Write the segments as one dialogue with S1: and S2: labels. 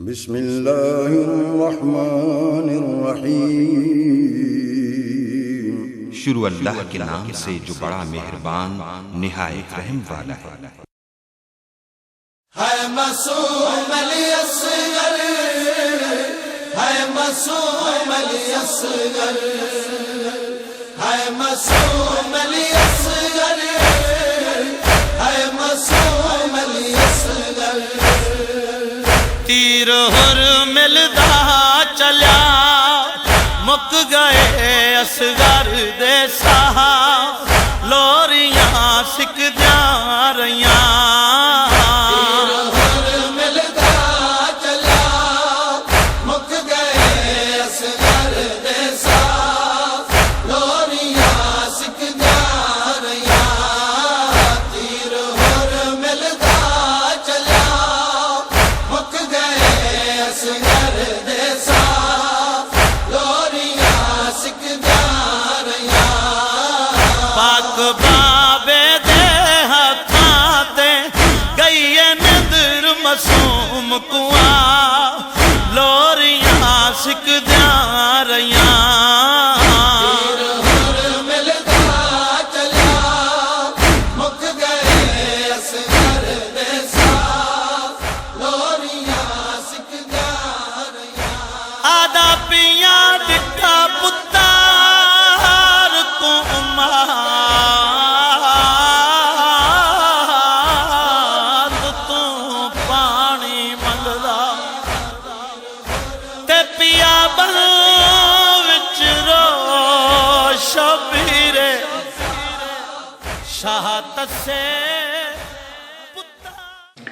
S1: بسم اللہ الرحمن الرحیم۔
S2: شروع اللہ کے نام سے جو بڑا مہربان نہایت رحم والا ہے۔
S3: ہے معصوم علی اصغر، ہے معصوم علی اصغر، ہے معصوم علی اصغر، ہے معصوم علی اصغر۔ تیر ہر ملدا چلیا مک گئے اصغر دے ساہا، لوریاں سکدیاں رہیاں۔ معصوم کواں لوریاں سکدیاں رہیاں۔ تیر ہر ملدا چلیا مک گئے اصغر دے ساہ، لوریاں سکدیاں رہیاں۔ آدھا پیاں ڈٹھا پتار تو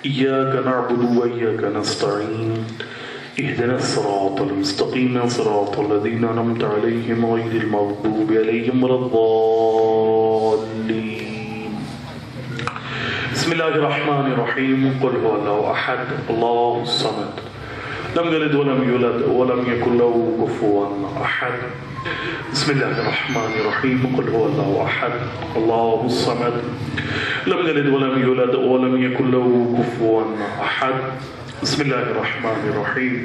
S4: إياك نعبد وإياك نستعين اهدنا الصراط المستقيم صراط الذين أنعمت عليهم غير المغضوب عليهم ولا الضالين بسم الله الرحمن الرحيم قل هو الله أحد الله الصمد لم يلد ولم يولد ولم يكن له كفوا أحد بسم الله الرحمن الرحيم قل هو الله أحد الله الصمد لم يلد ولم يولد ولم يكن له كفوا أحد بسم الله الرحمن الرحيم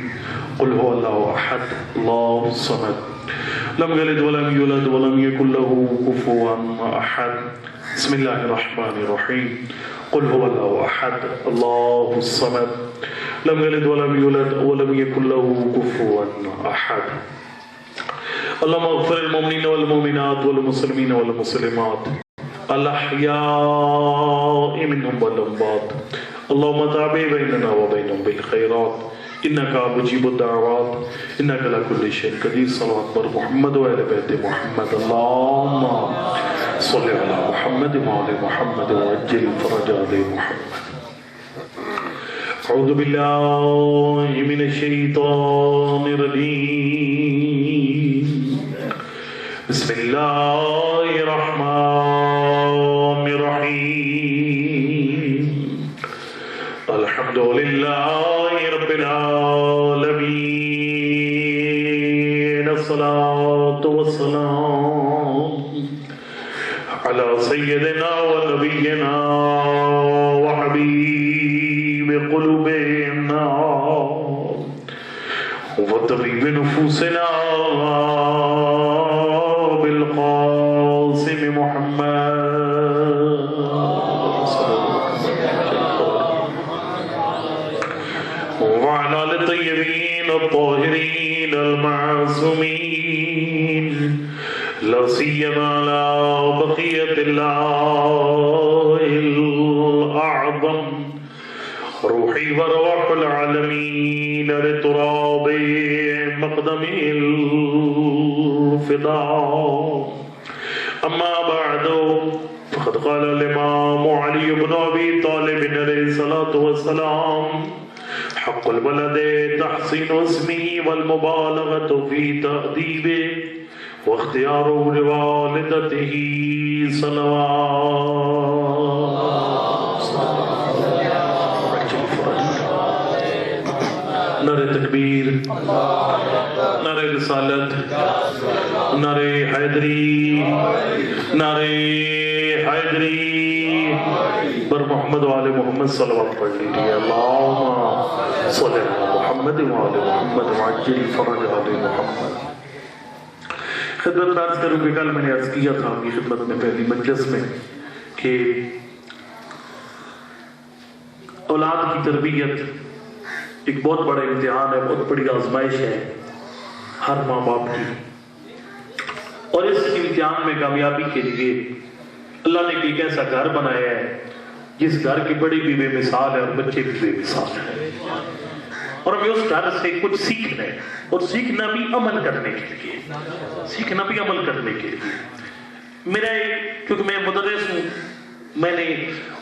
S4: قل هو الله أحد الله الصمد لم يلد ولم يولد ولم يكن له كفوا أحد بسم الله الرحمن الرحيم قل هو الله أحد الله الصمد لم يلد ولم يولد ولم يكن له كفوا أحد اللهم اغفر المؤمنين والمؤمنات والمسلمين والمسلمات الأحياء منهم والأموات اللهم تابع بيننا وبينهم بالخيرات إنك مجيب الدعوات إنك على كل شيء قدير صلوات بر محمد وآل بيت محمد اللهم صل على محمد وآل محمد وعجل فرج آل محمد أعوذ بالله من الشيطان الرجيم بسم الله الرحمن الرحيم الحمد لله رب العالمين الصلاة والسلام على سيدنا ونبينا وحبيب قلوبنا وطبيب نفوسنا بالقاسم محمد وعلى آل الطيبين الطاهرين المعصومين لا سيما على بقية الله الأعظم روحي وروح العالمين لتراب مقدم الفداء أما بعد فقد قال الإمام علي بن أبي طالب عليه الصلاة والسلام حق الولد تحسين اسمه والمبالغة في تأديبه واختيار لوالدته صلوات نعرہ تکبیر، نعرہ رسالت، نعرہ حیدری، نعرہ حیدری بر محمد و آل محمد صلوات پڑھ لیجیے۔ اللہم صلی اللہ محمد محمد وآل محمد وعجل فرج آل محمد. خدمت میں عرض کروں کہ کل میں نے عرض کیا تھا آپ کی خدمت میں پہلی مجلس میں کہ اولاد کی تربیت ایک بہت بڑا امتحان ہے، بہت بڑی آزمائش ہے ہر ماں باپ کی، اور اس امتحان میں کامیابی کے لیے اللہ نے ایک ایسا گھر بنایا ہے جس گھر کی بڑی بھی بے مثال ہے اور بچے بھی بے مثال ہیں، اور ہمیں اس گھر سے کچھ سیکھنا ہے، اور سیکھنا بھی عمل کرنے کے لیے، سیکھنا بھی عمل کرنے کے لیے. میرا کیونکہ میں مدرس ہوں، میں نے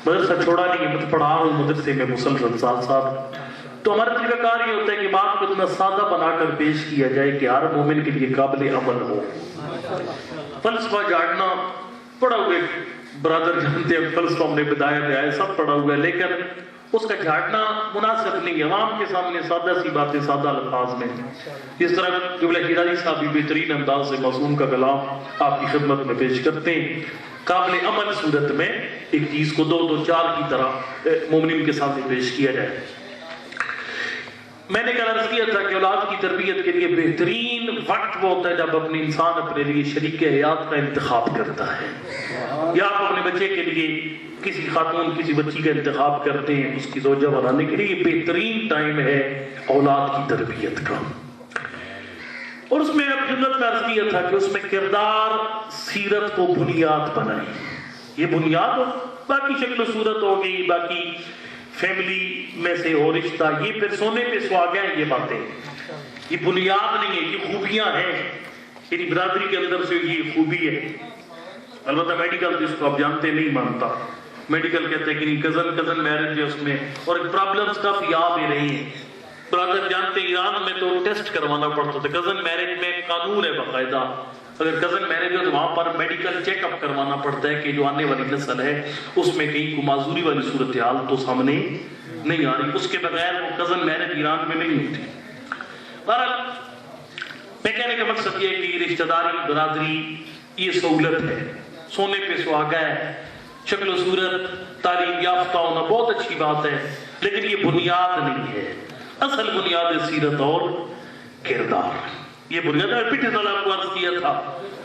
S4: مدرسہ چھوڑا نہیں، میں پڑھا رہا ہوں مدرسے میں مسلسل ساتھ ساتھ، تو ہمارا طریقہ کار یہ ہوتا ہے کہ بات کو اتنا سادہ بنا کر پیش کیا جائے کہ ہر مومن کے لیے قابل عمل ہو. فلسفہ جاننا پڑھا ہوئے برادر جانتے ہیں، فلسفہ ہم نے بدایا میں آئے سب پڑھا ہوا ہے، لیکن اس کا جھاڑنا مناسب نہیں، عوام کے سامنے سادہ سی باتیں سادہ الفاظ میں. اس طرح جملہ شیرازی صاحب بھی بہترین انداز سے معصوم کا کلام آپ کی خدمت میں پیش کرتے ہیں. قابل عمل صورت میں ایک چیز کو دو دو چار کی طرح مومنین کے سامنے پیش کیا جائے. میں نے کل عرض کیا تھا کہ اولاد کی تربیت کے لیے بہترین وقت وہ ہوتا ہے جب اپنے انسان اپنے لیے شریک حیات کا انتخاب کرتا ہے، یا آپ اپنے بچے کے لیے کسی خاتون کسی بچی کا انتخاب کرتے ہیں اس کی زوجہ بنانے کے لیے. یہ بہترین ٹائم ہے اولاد کی تربیت کا. اور اس میں اب خدمت میں عرض کیا تھا کہ اس میں کردار سیرت کو بنیاد بنائیں. یہ بنیاد ہو، باقی شکل و صورت ہوگی، باقی فیملی میں سے ہو رشتہ، یہ پھر سونے پہ سہاگا ہیں. یہ باتیں یہ بنیاد نہیں ہے، یہ خوبیاں ہیں. یعنی برادری کے اندر سے یہ خوبی ہے. البتہ میڈیکل جس کو آپ جانتے نہیں مانتا، میڈیکل کہتے ہیں کہ کزن میرج ہے اس میں، اور پرابلمز کافی آ بھی رہی ہیں. برادر جانتے ایران میں تو ٹیسٹ کروانا پڑتا تھا، کزن میرج میں قانون ہے باقاعدہ، اگر کزن میرج ہو تو وہاں پر میڈیکل چیک اپ کروانا پڑتا ہے کہ جو آنے والی نسل ہے اس میں کہیں کو معذوری والی صورتحال تو سامنے نہیں آ رہی. اس کے بغیر وہ کزن میرج ایران میں نہیں ہوتی. بہرحال میں کہنے کا مقصد یہ ہے کہ رشتہ داری برادری یہ سہولت ہے، سونے پہ سہاگا ہے، شکل و صورت تعلیم یافتہ ہونا بہت اچھی بات ہے، لیکن یہ بنیاد نہیں ہے. اصل بنیاد ہے سیرت اور کردار. یہ بنیاد ہے. پیچھے سال آپ کو عرض کیا تھا،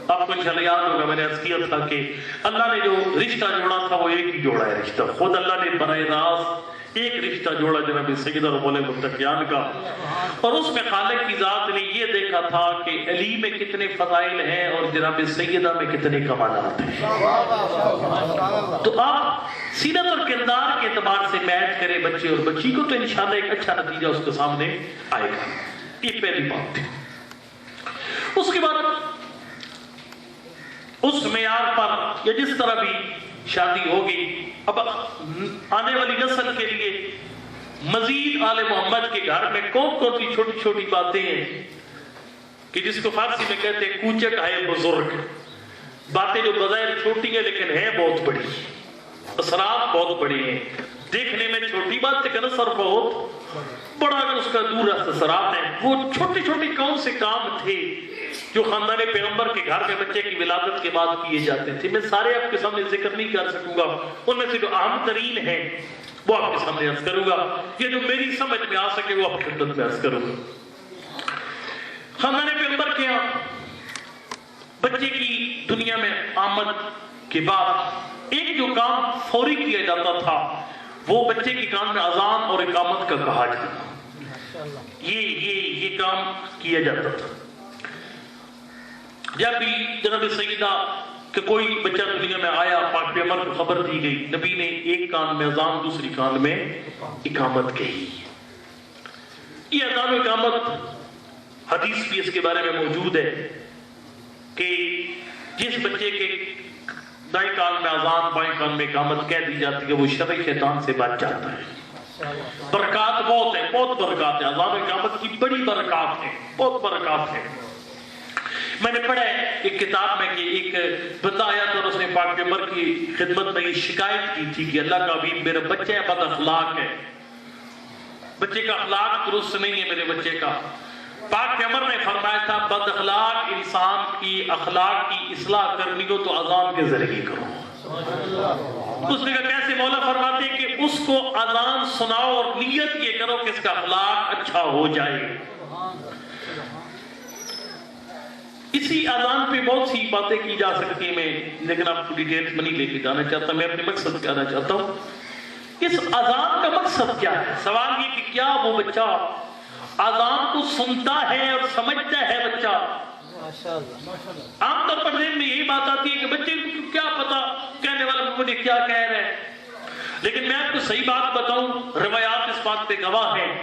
S4: آپ کو انشاءاللہ یاد ہوگا میں نے عرض کیا تھا کہ اللہ نے جو رشتہ جوڑا تھا وہ ایک ہی جوڑا ہے رشتہ. خود اللہ نے براہ راست ایک رشتہ جوڑا جناب سیدہ رسول متقیان کا، اور اس میں خالق کی ذات نے یہ دیکھا تھا کہ علی میں کتنے فضائل ہیں اور جناب سیدہ میں کتنے کمالات ہیں. تو آپ سیرت اور کردار کے اعتبار سے میچ کریں بچے اور بچی کو، تو انشاءاللہ ایک اچھا نتیجہ اس کے سامنے آئے گا. یہ پہلی بات تھی. اس کے بعد اس معیار پر یا جس طرح بھی شادی ہوگی، اب آنے والی نسل کے لیے مزید آل محمد کے گھر میں کون کون سی چھوٹی چھوٹی باتیں ہیں کہ جس کو فارسی میں کہتے ہیں کوچک ہے بزرگ، باتیں جو بظاہر چھوٹی ہیں لیکن ہیں بہت بڑی، اثرات بہت بڑے ہیں. دیکھنے میں چھوٹی بات لیکن اثر بہت بڑا اس کا دور اثرات ہیں. وہ چھوٹی چھوٹی کون سے کام تھے جو خاندان پیغمبر کے گھر میں بچے کی ولادت کے بعد کیے جاتے تھے؟ میں سارے آپ کے سامنے ذکر نہیں کر سکوں گا، ان میں سے جو اہم ترین ہیں وہ آپ کے سامنے عرض کروں گا، یہ جو میری سمجھ میں آ سکے وہ آپ کی خدمت میں عرض کروں گا. خاندان پیغمبر کے یہاں بچے کی دنیا میں آمد کے بعد ایک جو کام فوری کیا جاتا تھا وہ بچے کے کان میں اذان اور اقامت کا کہا جاتا. یہ کام کیا جاتا تھا. جب بھی جناب سیدہ کہ کوئی بچہ دنیا میں آیا، پاک پیغمبر کو خبر دی گئی، نبی نے ایک کان میں اذان دوسری کان میں اقامت کہی. یہ اذان و اقامت حدیث بھی اس کے بارے میں موجود ہے کہ جس بچے کے دائیں کان میں اذان بائیں کان میں اقامت کہہ دی جاتی ہے وہ شر شیطان سے بچ جاتا ہے. برکات بہت ہے، بہت برکات ہے. اذان و اقامت کی بڑی برکات ہے، بہت برکات ہے. میں نے پڑھا ہے ایک کتاب میں کہ ایک بندہ آیا تو اس نے پاک پیغمبر کی خدمت میں یہ شکایت کی تھی کہ اللہ کا حبیب میرا بچہ ہے بد اخلاق ہے، بچے کا اخلاق درست نہیں ہے میرے بچے کا. پاک پیغمبر نے فرمایا تھا بد اخلاق انسان کی اخلاق کی اصلاح کرنی ہو تو اذان کے ذریعے کرو. اس نے کہا کیسے؟ مولا فرماتے ہیں کہ اس کو اذان سناؤ اور نیت یہ کرو کہ اس کا اخلاق اچھا ہو جائے۔ اسی اذان پہ بہت سی باتیں کی جا سکتی ہیں، لیکن آپ کو ڈیٹیلز میں نہیں لے کے جانا چاہتا، میں اپنے مقصد کہنا چاہتا ہوں۔ اس اذان کا مقصد کیا ہے؟ سوال یہ کہ کیا وہ بچہ اذان کو سنتا ہے اور سمجھتا ہے؟ بچہ عام طور پر ذہن میں یہی بات آتی ہے کہ بچے کو کیا پتا کہنے والا مجھے کیا کہہ رہے ہیں، لیکن میں آپ کو صحیح بات بتاؤں، روایات اس بات پہ گواہ ہیں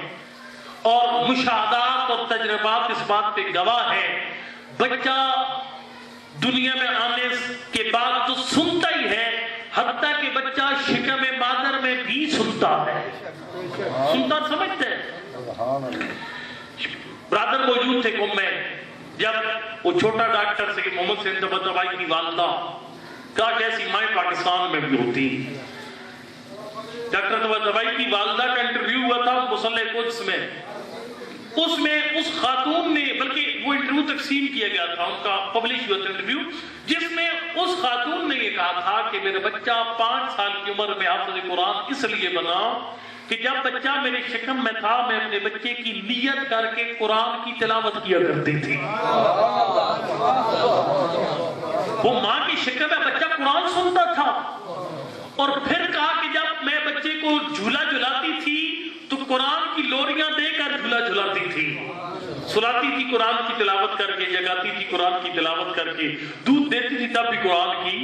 S4: اور مشاہدات اور تجربات اس بات پہ گواہ ہیں، بچہ دنیا میں آنے کے بعد تو سنتا ہی ہے، حتیٰ کہ بچہ شکم مادر میں بھی سنتا ہے، سنتا سمجھتا ہے۔ برادر موجود تھے قوم میں، جب وہ چھوٹا ڈاکٹر سے محمد سید طباطبائی کی والدہ، کہا کہ ایسی مائیں پاکستان میں بھی ہوتی۔ ڈاکٹر طباطبائی کی والدہ کا انٹرویو ہوا تھا مصلح قدس میں، اس میں اس خاتون نے، بلکہ وہ انٹرویو تقسیم کیا گیا تھا، ان کا پبلش ہوا تھا انٹرویو، جس میں اس خاتون نے یہ کہا تھا کہ میرا بچہ 5 سال کی عمر میں حافظ قرآن اس لیے بنا کہ جب بچہ میرے شکم میں تھا میں اپنے بچے کی نیت کر کے قرآن کی تلاوت کیا کرتی تھی۔ وہ ماں کی شکم میں بچہ قرآن سنتا تھا، اور پھر کہا کہ جب میں بچے کو جھولا جھلاتی تھی تو قرآن کی لوریاں دے کر جھولا جھلاتی تھی، سلاتی تھی قرآن کی تلاوت کر کے، جگاتی تھی قرآن کی تلاوت کر کے، دودھ دیتی تھی تب بھی قرآن کی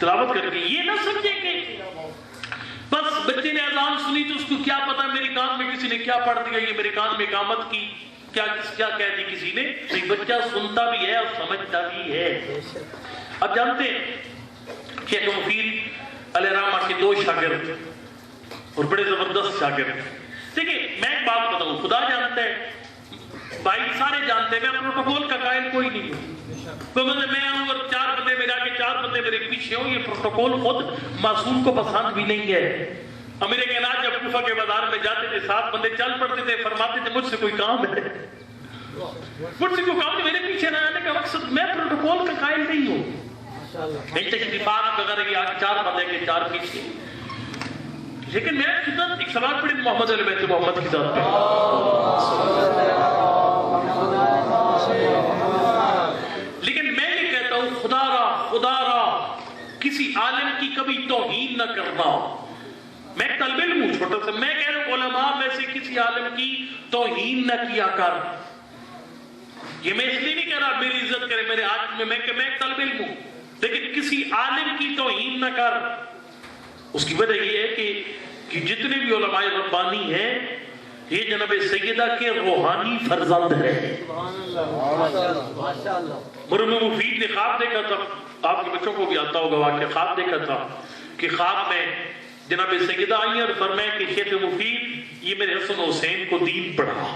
S4: تلاوت کر کے۔ یہ نہ سمجھیں کہ بس بچے نے اذان سنی تو اس کو کیا پتا میرے کان میں کسی نے کیا پڑھ دیا، یہ میرے کان میں اقامت کی کیا کہہ دی کسی نے، نہیں، بچہ سنتا بھی ہے اور سمجھتا بھی ہے۔ اب جانتے ہیں شیخ مفید علیہ رحمہ کے 2 شاگرد اور بڑے زبردست شاگرد۔ دیکھیں میں ایک بات بتاؤں، خدا جانتا ہے، بھائی سارے جانتے ہیں، میں پروٹوکول کا قائل کوئی نہیں ہوں، میں آؤں اور 4 بندے میرے آگے 4 بندے میرے پیچھے ہوں، یہ پروٹوکول خود معصوم کو پسند بھی نہیں ہے۔ امیر کائنات جب کوفہ کے بازار میں جاتے تھے 7 بندے چل پڑتے تھے، فرماتے تھے مجھ سے کوئی کام ہے، مجھ سے کوئی کام نہیں، میرے پیچھے نہ آنے کا مقصد، میں پروٹوکول کا قائل نہیں ہوں۔ تشریفات وغیرہ یہ آگے 4 بندے کے 4 پیچھے، لیکن میں خدمت ایک سوال پڑھی محمد علیہ بیت محمد کی ذات پہ، لیکن میں یہ کہتا ہوں خدا را کسی عالم کی کبھی توہین نہ کرنا۔ میں طالب علم ہوں چھوٹا سا، میں کہہ رہا ہوں علماء میں سے کسی عالم کی توہین نہ کیا کر۔ یہ میں اس لیے نہیں کہہ رہا میری عزت کرے میرے ہاتھ میں ایک طالب علم ہوں، لیکن کسی عالم کی توہین نہ کر۔ اس کی وجہ یہ ہے کہ جتنے بھی علماء ربانی ہیں یہ جناب سیدہ کے روحانی فرزند ہیں۔ مرحوم مفید نے خواب دیکھا تھا، آپ کے بچوں کو بھی آتا ہوگا واقعہ، خواب دیکھا تھا کہ خواب میں جناب سیدہ آئی اور فرمایا کہ شیخ مفید یہ میرے حسن حسین کو دین پڑھا۔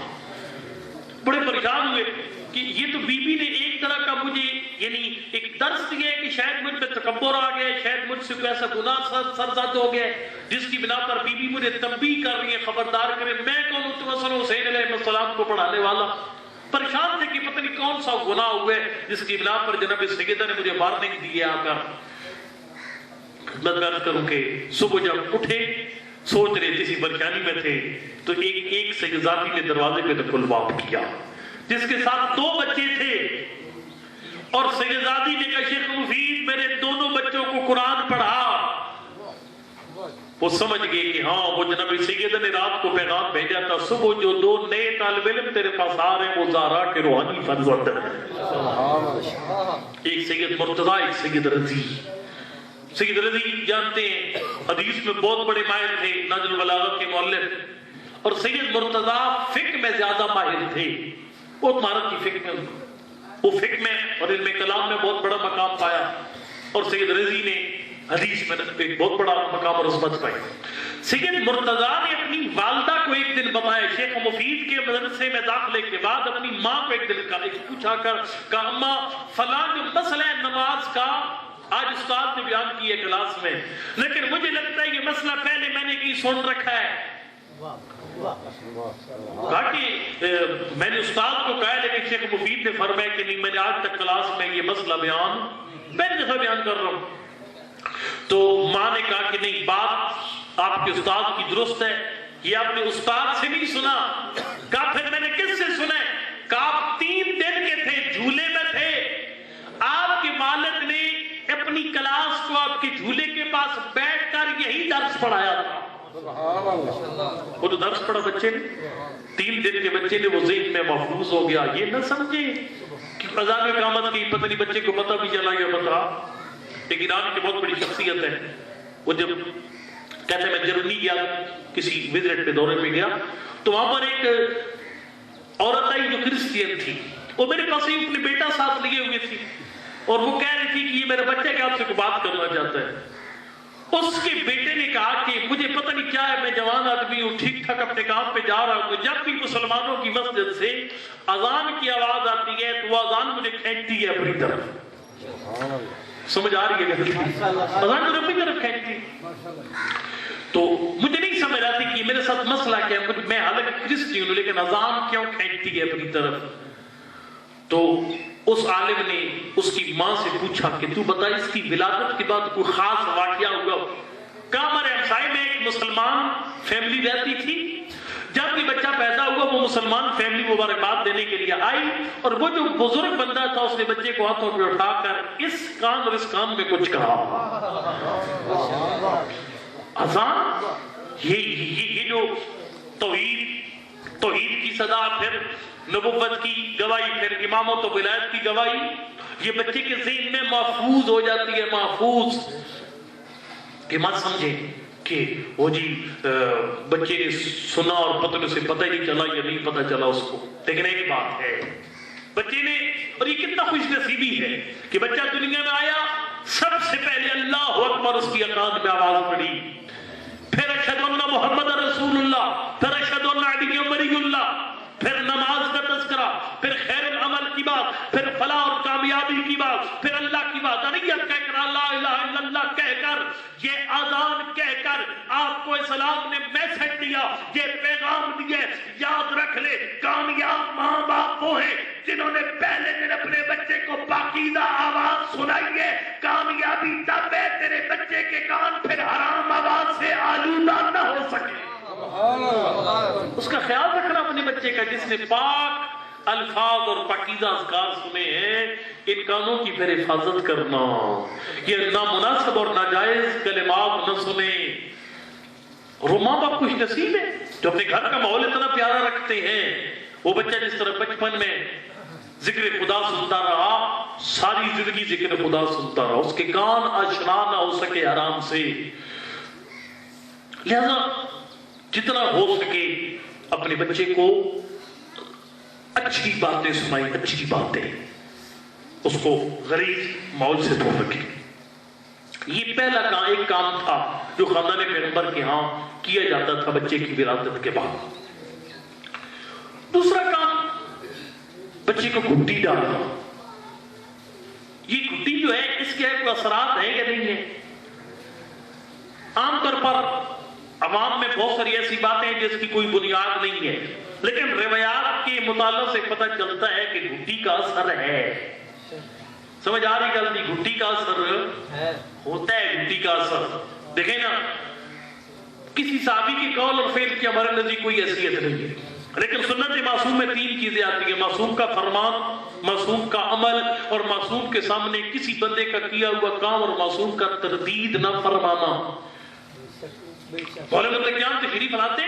S4: بڑے پریشان ہوئے کہ یہ تو بی بی نے ایک طرح کا مجھے یعنی ایک درس دیا ہے کہ شاید مجھ پہ تکبر آ گیا، شاید مجھ سے کوئی ایسا گناہ سرزد ہو گیا جس کی بنا پر بی بی مجھے تنبیہ کر رہی ہے، خبردار کرے، میں کون ہوں تو حسن حسین علیہ السلام کو پڑھانے والا۔ پریشان تھے کہ پتہ نہیں کون سا گناہ ہوا ہے جس کی بنا پر جناب سیدہ نے مجھے وارننگ دی ہے آ کر۔ خدمت کروں کہ صبح جب اٹھے سوچ رہے کسی پریشانی میں تھے تو ایک سیدزادی نے دروازے پہ دخل باب کیا جس کے ساتھ 2 بچے تھے، اور سیدزادی نے کہا شیخ مفید میرے دونوں بچوں کو قرآن پڑھا۔ وہ سمجھ گئے کہ ہاں وہ جناب سیدہ نے رات کو پیغام بھیجا تھا، صبح جو 2 نئے طالب علم تیرے پاس آ رہے ہیں وہ زہرا کے روحانی فرزند ہیں، ایک سید مرتضیٰ ایک سید رضی۔ سید رضی جانتے ہیں حدیث میں بہت بڑے ماہر تھے، نجم البلاغہ کے مؤلف، اور سید مرتضیٰ فقہ میں زیادہ ماہر تھے، بہت مہارت کی فقہ میں، وہ فقہ میں اور علم کلام میں بہت بڑا مقام پایا، اور سید رضی نے حدیث میں ایک بہت بڑا مقام اور عظمت پائی۔ سید مرتضیٰ نے اپنی والدہ کو ایک دن بتایا، شیخ مفید کے مدرسے میں داخلے کے بعد اپنی ماں کو ایک دن پوچھا کر کہا اماں فلاں جو مسئلہ ہے نماز کا آج استاد نے بیان کی ہے کلاس میں، لیکن مجھے لگتا ہے یہ مسئلہ پہلے میں نے کہیں سن رکھا ہے۔ کہا کہ میں نے استاد کو کہا لیکن شیخ مفید نے فرمایا کہ نہیں، میں نے آج تک کلاس میں یہ مسئلہ بیان پہلی دفعہ بیان کر رہا ہوں۔ تو ماں نے کہا کہ نہیں، بات آپ کے استاد کی درست ہے، یہ آپ نے استاد سے نہیں سنا۔ کہا پھر میں نے کس سے سنا ہے؟ کہا آپ 3 دن کے تھے، جھولے میں تھے، آپ کے والد نے اپنی کلاس کو آپ کے جھولے کے پاس بیٹھ کر یہی درس پڑھایا تھا۔ وہ تو درس پڑھا بچے نے، 3 دن کے بچے نے وہ ذہن میں محفوظ ہو گیا۔ یہ نہ سمجھے کہ اذان میں اقامت کی پتہ نہیں بچے کو پتہ بھی چلا یا بتا۔ ایک ایران کی بہت بڑی شخصیت ہے، وہ جب کہتے ہیں میں جرمنی گیا، کسی وزٹ پہ دورے پہ گیا، تو وہاں پر ایک عورت آئی جو کرسچین تھی، وہ میرے پاس ہی اپنے بیٹا ساتھ لیے ہوئے تھی، اور وہ کہہ رہی تھی کہ یہ میرا بچہ کہ آپ سے بات کرنا چاہتا ہے۔ اس کے بیٹے نے کہا کہ مجھے پتہ نہیں کیا ہے، میں جوان آدمی ہوں، ٹھیک ٹھاک اپنے کام پہ جا رہا ہوں، جب بھی مسلمانوں کی مسجد سے اذان کی آواز آتی ہے تو وہ اذان مجھے کھینچتی ہے اپنی طرف۔ سمجھ آ رہی ہے اذان مجھے اپنی طرف کھینچتی، تو مجھے نہیں سمجھ آتی کہ میرے ساتھ مسئلہ کیا ہے، میں حالانکہ کرسچن ہوں لیکن اذان کیوں کھینچتی ہے اپنی طرف؟ تو اس عالم نے اس کی ماں سے پوچھا کہ تو بتا اس کی ولادت کے بعد کوئی خاص واقعہ ہوا؟ کہا ہمارے ہمسائے میں ایک مسلمان فیملی رہتی تھی، جب بھی بچہ پیدا ہوا وہ مسلمان فیملی مبارکباد دینے کے لیے آئی، اور وہ جو بزرگ بندہ تھا اس نے بچے کو ہاتھوں پہ اٹھا کر اس کان اور اس کان میں کچھ کہا۔ اذان یہ جو توحید کی صدا، پھر نبوت کی گواہی، پھر امامت و ولایت کی گواہی، یہ بچے کے ذہن میں محفوظ ہو جاتی ہے، محفوظ، کہ مت سمجھے کہ وہ جی بچے نے سنا اور پتہ اسے پتہ ہی نہیں چلا یا نہیں پتہ چلا اس کو۔ لیکن ایک بات ہے، بچے نے، اور یہ کتنا خوش نصیبی ہے کہ بچہ دنیا میں آیا، سب سے پہلے اللہ اکبر اس کی اذان میں آواز پڑی، پھر اشہد ان محمد رسول اللہ، پھر اشہد ان علی ولی اللہ، پھر نماز کا تذکرہ، پھر خیر العمل کی بات، پھر فلاح اور کامیابی کی بات، پھر اللہ کی وحدانیت کہہ کر، لا الہ الا اللہ کہہ کر، یہ اذان کہہ کر آپ کو اسلام نے میسج دیا، یہ پیغام دیے۔ یاد رکھ لے، کامیاب ماں باپ وہ ہیں جنہوں نے پہلے دن اپنے بچے کو پاکیزہ آواز سنائی ہے۔ کامیابی تب ہے تیرے بچے کے کان پھر حرام آواز سے آلودہ نہ ہو سکے۔ اس کا خیال رکھنا اپنے بچے کا، جس نے پاک الفاظ اور پاکیزہ اذکار سنے ہیں، ان کانوں کی پھر حفاظت کرنا، یہ نامناسب اور ناجائز کلمات نہ سنے۔ اور ماں باپ خوش نصیب ہے جو اپنے گھر کا ماحول اتنا پیارا رکھتے ہیں۔ وہ بچہ جس طرح بچپن میں ذکر خدا سنتا رہا، ساری زندگی ذکر خدا سنتا رہا، اس کے کان آشنا نہ ہو سکے حرام سے۔ لہذا جتنا ہو سکے اپنے بچے کو اچھی باتیں سنائیں، اچھی باتیں، اس کو غریب ماحول سے دور رکھیں۔ یہ پہلا ایک کام تھا جو خاندان پیغمبر کے ہاں کیا جاتا تھا بچے کی ولادت کے بعد۔ دوسرا کام، بچے کو گھٹی ڈالنا۔ یہ گھٹی جو ہے اس کے کوئی اثرات ہیں یا نہیں ہیں؟ عام طور پر عوام میں بہت ساری ایسی باتیں ہیں جس کی کوئی بنیاد نہیں ہے، لیکن روایات کے مطالعہ سے پتہ چلتا ہے کہ گھٹی کا اثر ہے۔ سمجھ آ رہی غلطی؟ گھٹی کا اثر ہوتا ہے، گھٹی کا اثر دیکھیں نا، کسی صحابی کی قول اور فعل کی ہمارے نزدیک کوئی حیثیت نہیں ہے، لیکن سنت معصوم میں 3 چیزیں آتی ہیں: معصوم کا فرمان، معصوم کا عمل، اور معصوم کے سامنے کسی بندے کا کیا ہوا کام اور معصوم کا تردید نہ فرمانا۔ مولانا قیام تشریف لاتے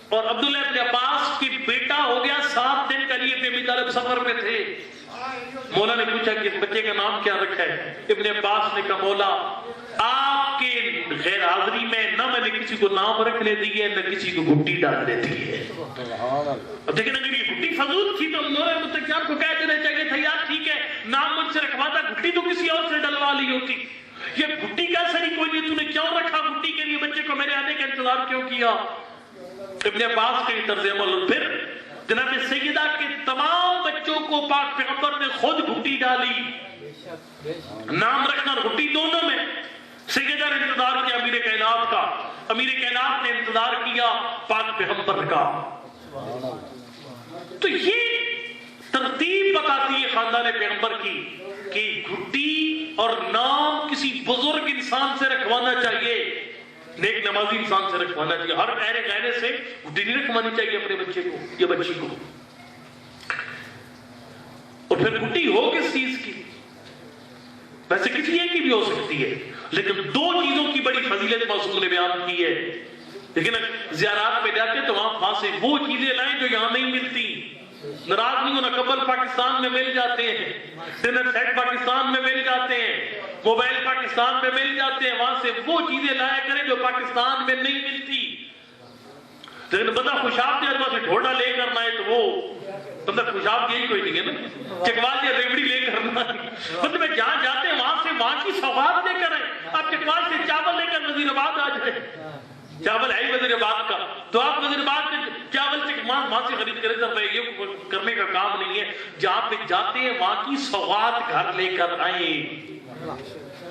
S4: اور عبداللہ ابن عباس کی بیٹا ہو گیا، 7 دن کے لیے ابی طالب سفر میں تھے۔ مولا نے پوچھا کہ اس بچے کا نام کیا رکھا ہے؟ ابن عباس نے کہا مولا آپ کے غیر حاضری میں نہ میں نے کسی کو نام رکھنے دی ہے نہ کسی کو گھٹی ڈالنے دی ہے۔ اب دیکھیں اگر یہ گھٹی فضول تھی تو مولا متقیان کو کہہ دینا چاہیے تھا یار ٹھیک ہے نام مجھ سے رکھوا تھا، گھٹی تو کسی اور سے ڈلوا لی ہوتی۔ یہ گھٹی کا اثر ہی کوئی نہیں، تو نے کیوں رکھا گھٹی کے لیے بچے کو، میرے آنے کا انتظار کیوں کیا؟ ابن عباس کے طرز عمل۔ پھر جناب سیدہ کے تمام بچوں کو پاک پیغمبر نے خود گھٹی ڈالی، نام رکھنا اور گھٹی دونوں میں۔ سیدہ نے انتظار کیا امیر کائنات کا، امیر کائنات نے انتظار کیا پاک پیغمبر کا۔ تو یہ ترتیب بتاتی ہے خاندان پیغمبر کی کہ گھٹی اور نام کسی بزرگ انسان انسان سے رکھوانا چاہیے، نیک نمازی انسان سے رکھوانا چاہیے. ہر ایرے گہرے سے گھٹی نہیں رکھوانی چاہیے اپنے بچے کو یا بچی کو. اور پھر گھٹی ہو کس چیز کی؟ ویسے کسی ایک کی بھی ہو سکتی ہے، لیکن دو چیزوں کی بڑی فضیلت معصوم نے بیان کی ہے. لیکن زیارات پہ جاتے تو وہاں سے وہ چیزیں لائیں جو یہاں نہیں ملتی. ناراض نہیں ہونا، کبل پاکستان میں مل جاتے ہیں، ڈنر سیٹ پاکستان میں مل جاتے ہیں، موبائل پاکستان میں مل جاتے ہیں. وہاں سے وہ چیزیں لایا کریں جو پاکستان میں نہیں ملتی. لیکن بندہ خوشاب دے وہاں سے ڈھوڑا لے کر نہ آئے تو وہ بندہ خوشاب یہی کوئی نہیں ہے نا، چکوال یا ریوڑی لے کر نہ آئے. مطلب جہاں جاتے ہیں وہاں سے وہاں کی سوغات لے کر آئے. آپ چکوال سے چاول لے کر وزیر آباد آ جائے، چاول ہے ہی وزیر آباد کا، تو آپ وزیر آباد میں چاول سے وہاں سے خرید کرے. تو یہ کرنے کا کام نہیں ہے. جہاں پہ جاتے ہیں وہاں کی سوغات گھر لے کر آئیں.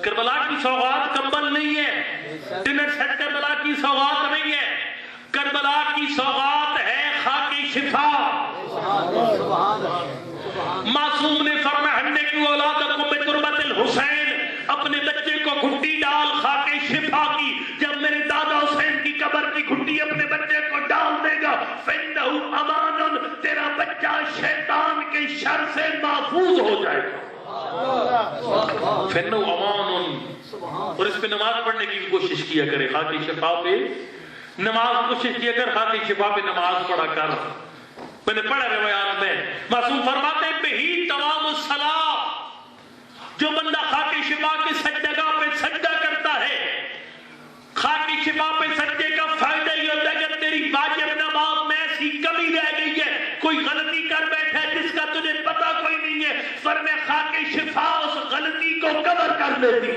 S4: کربلا کی سوغات کمبل نہیں ہے، ڈنر سیٹ کربلا کی سوغات نہیں ہے. کربلا کی سوغات ہے خاک شفا. معصوم نے فرمایا ہنڈے کی اولادکم بتربت الحسین، اپنے بچے کو گھٹی ڈال خاک شفا کی. جب میرے دادا حسین کی قبر کی گھٹی اپنے بچے کو ڈال دے گا فإنہ امان، تیرا بچہ شیطان کے شر سے محفوظ ہو جائے گا. فإنہ امان. اور اس پہ نماز پڑھنے کی بھی کوشش کیا کرے. خاک شفا پہ نماز کوشش کیا کر، خاک شفا پہ نماز پڑھا کر. میں نے پڑھا روایات میں معصوم فرماتے ہیں بہی تمام الصلاۃ، جو بندہ خاک شفا کے سجدہ پہ سجدہ کرتا ہے، خاک شفا پہ سجدے کا فائدہ یہ ہوتا ہے کہ تیری واجب نماز میں ایسی کمی رہ گئی ہے، کوئی غلطی کر بیٹھا ہے جس کا تجھے پتہ کوئی نہیں ہے، فرمایا خاک شفا اس غلطی کو کور کر دیتی.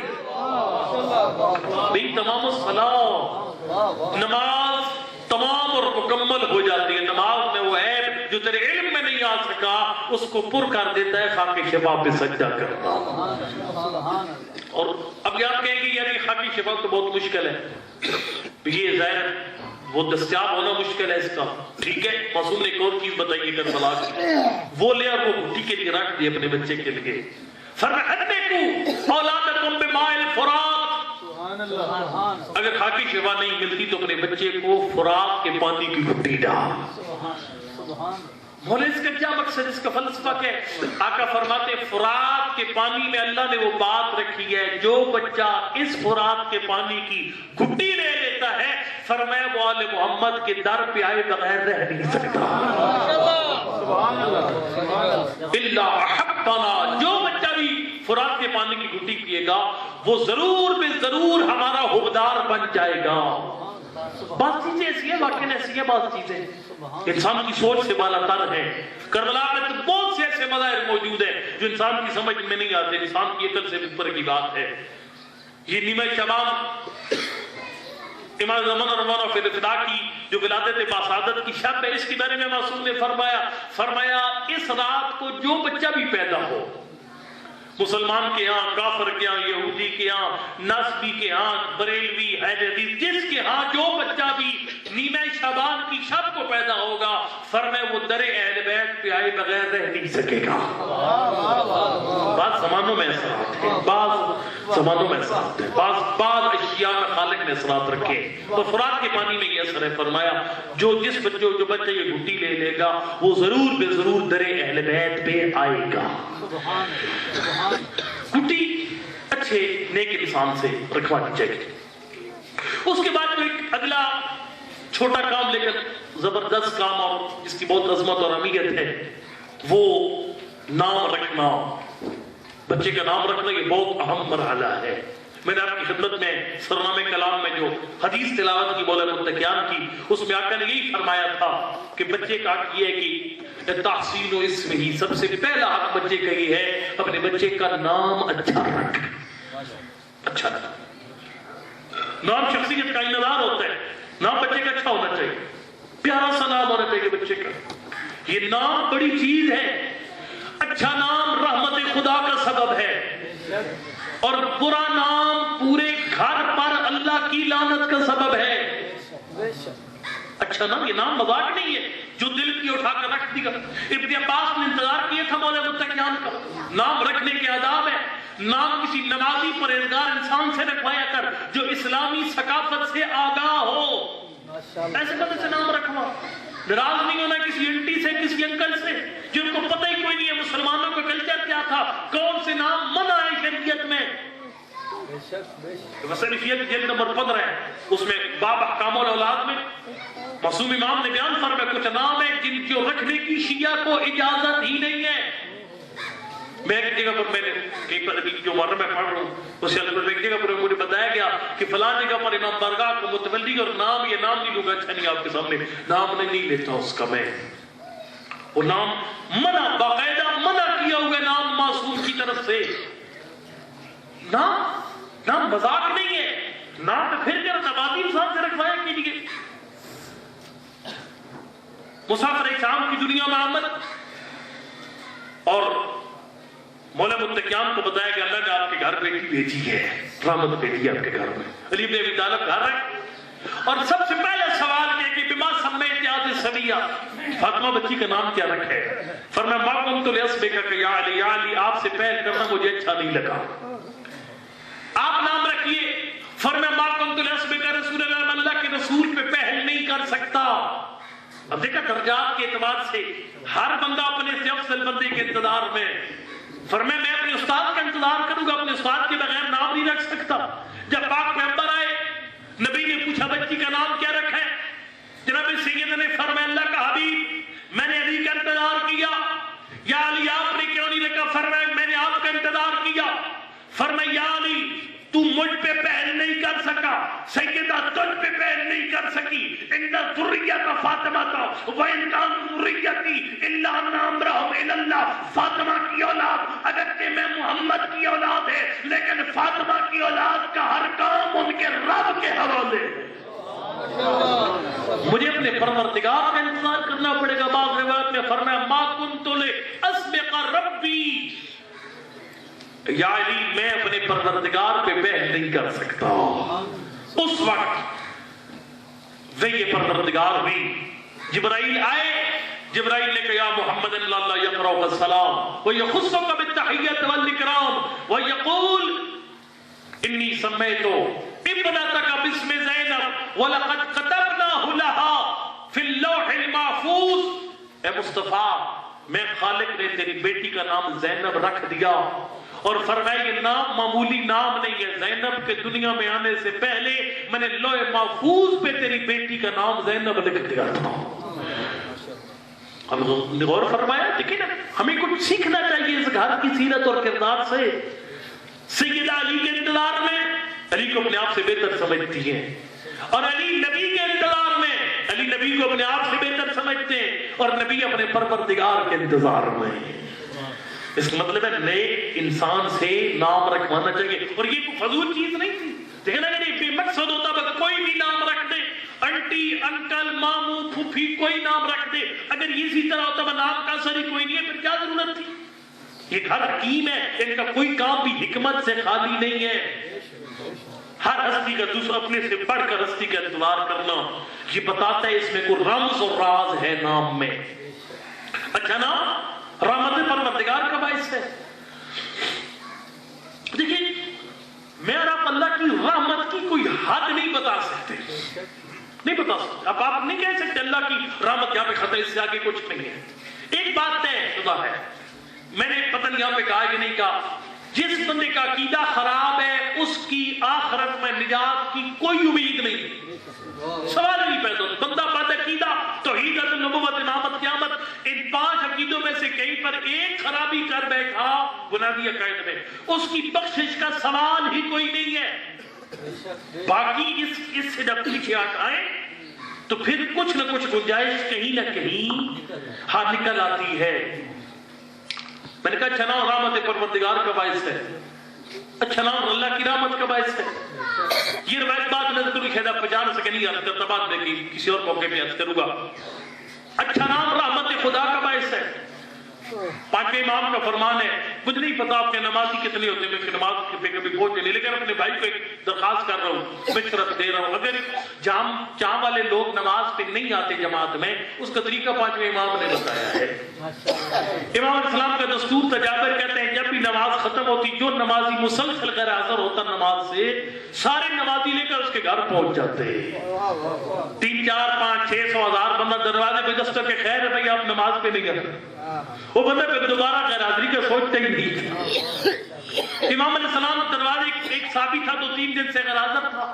S4: بہی تمام الصلاۃ، نماز تمام اور مکمل ہو جاتی ہے. نماز میں وہ عیب جو تیرے علم میں نہیں آ سکا اس کو پر کر دیتا ہے خاک شفا پہ سجدہ کرنا. اور اب یاد کہیں گے یعنی خاک شفا تو بہت مشکل ہے، یہ ظاہر وہ دستیاب ہونا مشکل ہے اس کا. ٹھیک ہے، معصوم نے ایک اور چیز بتائی ہے کربلا کی، وہ لے اور وہ گھٹی کے لیے رکھ دی اپنے بچے کے لیے. فرمایا حدقوا اولادکم بماء الفرات، اگر خاکی شفا نہیں ملتی تو اپنے بچے کو فرات کے پانی کی گھٹی ڈال. بولے اس کا کیا مقصد، اس کا فلسفہ کیا ہے؟ آقا فرماتے فرات کے پانی میں اللہ نے وہ بات رکھی ہے جو بچہ اس فرات کے پانی کی گھٹی لے لیتا ہے، فرمایا وہ آل محمد کے در پہ آئے بغیر رہ نہیں سکتا. الا احبنا، جو بچہ بھی فرات کے پانی کی گھٹی پیے گا وہ ضرور بے ضرور ہمارا حبدار بن جائے گا. بعض چیزیں ایسی ہیں، واقعی ایسی ہیں، بعض چیزیں انسان کی سوچ سے بالا تر ہے. کربلا میں تو بہت سے ایسے مظاہر موجود ہیں جو انسان کی سمجھ میں نہیں آتے، انسان کی عقل سے اوپر کی بات ہے. یہ نیمہ شعبان امام زمان رحمہ فی الفدا کی جو ولادت باسعادت کی شب ہے، اس کے بارے میں معصوم نے فرمایا اس رات کو جو بچہ بھی پیدا ہو، مسلمان کے ہاں، کافر کے ہاں، یہودی کے ہاں، نسبی کے ہاں، بریلوی، حیدری، جس کے ہاں جو بچہ بھی نیمہ شعبان کی شب کو پیدا ہوگا، فرمایا وہ در اہل بیت پہ آئے بغیر رہ نہیں سکے گا. بعض زمانوں میں اثرات ہیں، بعض زمانوں میں اثرات ہیں، بعض اشیاء میں خالق نے اثرات رکھے. تو فرات کے پانی میں یہ اثر ہے. فرمایا جو بچہ یہ گھٹی لے لے گا وہ ضرور بے ضرور در اہل بیت پہ آئے گا. گھٹی اچھے نیک انسان سے رکھوانی چاہیے. اس کے بعد جو ایک اگلا چھوٹا کام لیکن زبردست کام اور جس کی بہت عظمت اور اہمیت ہے، وہ نام رکھنا. بچے کا نام رکھنا یہ بہت اہم مرحلہ ہے. میں نے آپ کی خدمت میں سرنامے کلام میں جو حدیث تلاوت کی مولا متقیان کی، اس میں آقا نے یہی فرمایا تھا کہ بچے کا حق یہ ہے کہ تحسین و اسم ہی، سب سے پہلا حق بچے کا یہ ہے اپنے بچے کا نام اچھا رکھ. اچھا نام شخصیت کا انعام ہوتا ہے. نام بچے کا اچھا ہونا چاہیے، پیارا سا نام ہونا چاہیے بچے کا. یہ نام بڑی چیز ہے. اچھا نام رحمت خدا کا سبب ہے اور برا نام پورے گھر پر اللہ کی لعنت کا سبب ہے. اچھا نام، یہ نام مذاق نہیں ہے جو دل کی اٹھا کر رکھ دیا. ابن عباس نے انتظار کیا تھا مولا متقیان کا. نام رکھنے کے آداب ہے. نام کسی نمازی پرہیزگار انسان سے رکھوایا کر جو اسلامی ثقافت سے آگاہ ہو. ایسے بندے سے نام رکھوا. ناراض نہیں ہونا کسی انٹی سے, کسی انکل سے جن کو پتہ ہی کوئی نہیں ہے مسلمانوں کا کلچر کیا تھا, کون سے نام منع ہے شریعت میں. وصلیفیت جلد نمبر 15 ہے, اس میں باب احکام الاولاد میں معصوم امام نے بیان فرمایا کچھ نام ہے جن کو رکھنے کی شیعہ کو اجازت ہی نہیں ہے. میں ایک جگہ پر میں نے ایک حدیث جو مرہ میں پڑھ رہا ہوں اس ایک جگہ پر مجھے بتایا گیا کہ فلاں جگہ پر امام بارگاہ کو متولی اور نام یہ نام نہیں لوں گا, اچھا نہیں آپ کے سامنے نام نہیں لیتا اس کا میں. وہ نام منع, باقاعدہ منع کیا ہوا نام معصوم کی طرف سے. نام مذاق نہیں ہے, نام پہ پھر کر نباتی انسان سے رکھوایا کیجیے. مسافر شام کی دنیا میں آمد اور مولا متقیان کو بتایا کہ اللہ نے آپ کے گھر بیٹی بھیجی ہے, رحمت بھیجی ہے آپ کے گھر میں. علی بن ابی طالب گھر ہے اور سب سے پہلا سوال کیا کہ بما سمیت یاد سویہ, فاطمہ بچی کا نام کیا رکھے؟ فرمایا ما کنت لاسبک کہ یا علی آپ سے پہل کرنا مجھے اچھا نہیں لگا, آپ نام رکھیے. فرمایا ما کنت لاسبک رسول اللہ, میں اللہ کے رسول پہ پہل نہیں کر سکتا. اب دیکھا درجات کے اعتبار سے ہر بندہ اپنے سے افضل بندے کے انتظار میں. فرمایا میں اپنے استاد کا انتظار کروں گا, اپنے استاد کے بغیر نام نہیں رکھ سکتا. جب پاک پیغمبر آئے نبی نے پوچھا بچی کا نام کیا رکھا ہے؟ جناب سیدنا نے فرمایا اللہ کا حبیب میں نے علی کا انتظار کیا. یا علی آپ نے کیوں نہیں رکھا؟ فرمایا میں نے آپ کا انتظار کیا. فرمایا یا علی تو مجھ پہ پہل نہیں کر سکا, سیدہ تجھ پہ پہل نہیں کر سکی. ان ذریت فاطمہ تھا وان کان ذریتی الا ان امرهم الى اللہ, فاطمہ کی اولاد اگرچہ میں محمد کی اولاد ہے لیکن فاطمہ کی اولاد کا ہر کام ان کے رب کے حوالے. مجھے اپنے پروردگار کا انتظار کرنا پڑے گا. بعض روایت میں فرمایا ما کنت لاسبق ربی, یا علی میں اپنے پروردگار پہ پہل نہیں کر سکتا. اس وقت وہی پروردگار ہوئی, جبرائیل آئے, جبرائیل نے کہا یا محمد اللہ یقرأ السلام ویخصک بالتحیۃ والاکرام ویقول انی سمیت ابنتک باسم زینب ولقد کتبناہ لها فی اللوح المحفوظ. اے مصطفیٰ میں خالق نے تیری بیٹی کا نام زینب رکھ دیا, اور فرمایا یہ نام معمولی نام نہیں ہے. زینب کے دنیا میں آنے سے پہلے میں نے لوح محفوظ پہ تیری بیٹی کا نام زینب لکھ دیا تھا. اب غور فرمایا, دیکھیں نا ہمیں کچھ سیکھنا چاہیے اس گھر کی سیرت اور کردار سے. سیدہ علی کے انتظار میں علی کو اپنے آپ سے بہتر سمجھتی ہیں, اور علی نبی کے انتظار میں علی نبی کو اپنے آپ سے بہتر سمجھتے ہیں, اور نبی اپنے پروردگار کے انتظار میں. اس کا مطلب ہے نیک انسان سے نام رکھوانا چاہیے, اور یہ کوئی فضول چیز نہیں تھی. دیکھنا کہ بے مقصد ہوتا ہے کوئی بھی نام رکھ دے, انٹی انکل ماموں پھوپھی کوئی نام رکھ دے. اگر اسی طرح ہوتا ہے نام کا اثر ہی کوئی نہیں ہے پھر کیا ضرورت تھی. یہ گھر حکیم ہے, ان کا کوئی کام بھی حکمت سے خالی نہیں ہے. ہر ہستی کا دوسرا اپنے سے بڑھ کر ہستی کا اعتبار کرنا یہ بتاتا ہے اس میں کوئی رمز اور راز ہے نام میں. اچھا نام رحمت پروردگار کا باعث ہے. دیکھیں میں اور آپ اللہ کی رحمت کی کوئی حد نہیں بتا سکتے, نہیں بتا سکتے. اب آپ نہیں کہہ سکتے اللہ کی رحمت یہاں پہ ختم, اس سے آگے کچھ نہیں ہے. ایک بات طے شدہ ہے, میں نے پتہ نہیں یہاں پہ کہا کہ نہیں کہا, جس بندے کا عقیدہ خراب ہے اس کی آخرت میں نجات کی کوئی امید نہیں. سوال نہیں پیدا ہوتا. بندہ بد عقیدہ توحید نبوت امامت قیامت ان 5 عقیدوں میں سے کہیں پر ایک خرابی کر بیٹھا بنیادی عقائد میں, اس کی بخشش کا سوال ہی کوئی نہیں ہے. باقی اس سے جب پیچھے آئے تو پھر کچھ نہ کچھ گنجائش کہیں نہ کہیں ہاں نکل آتی ہے. میں نے کہا اچھا نام رحمت پروردگار کا باعث ہے, اچھا نام اللہ کی رحمت کا باعث ہے. یہ روایت بات نظر تو شاید آپ پہچان سکے نہیں, عرض کرتا بعد میں کسی اور موقع پہ عرض کروں گا. اچھا نام رحمت خدا کا باعث ہے. 5ویں امام کا فرمان ہے مجھے نہیں پتا آپ کے نمازی کتنے ہوتے ہیں، میں نماز پہ کبھی پہنچے نہیں، لیکن اپنے بھائی کو ایک درخواست کر رہا ہوں، مشورت دے رہا ہوں، اگر جہاں والے لوگ نماز پہ نہیں آتے جماعت میں، اس کا طریقہ 5ویں امام نے بتایا ہے۔ امام علیہ السلام کا دستور تھا، جابر کہتے ہیں جب بھی نماز ختم ہوتی، جو نمازی مسلسل غیر حاضر ہوتا نماز سے، سارے نمازی لے کر اس کے گھر پہنچ جاتے ہیں۔ 3 4 5 600 1000 بندہ دروازے پہ دستک کے خیر ہے بھائی آپ نماز پہ نہیں گئے، وہ بندہ پہ دوبارہ غیر حاضری کا سوچتا ہی نہیں۔ امام علیہ السلام دروازے ایک صحابی تھا تو 3 دن سے غیر حاضر تھا،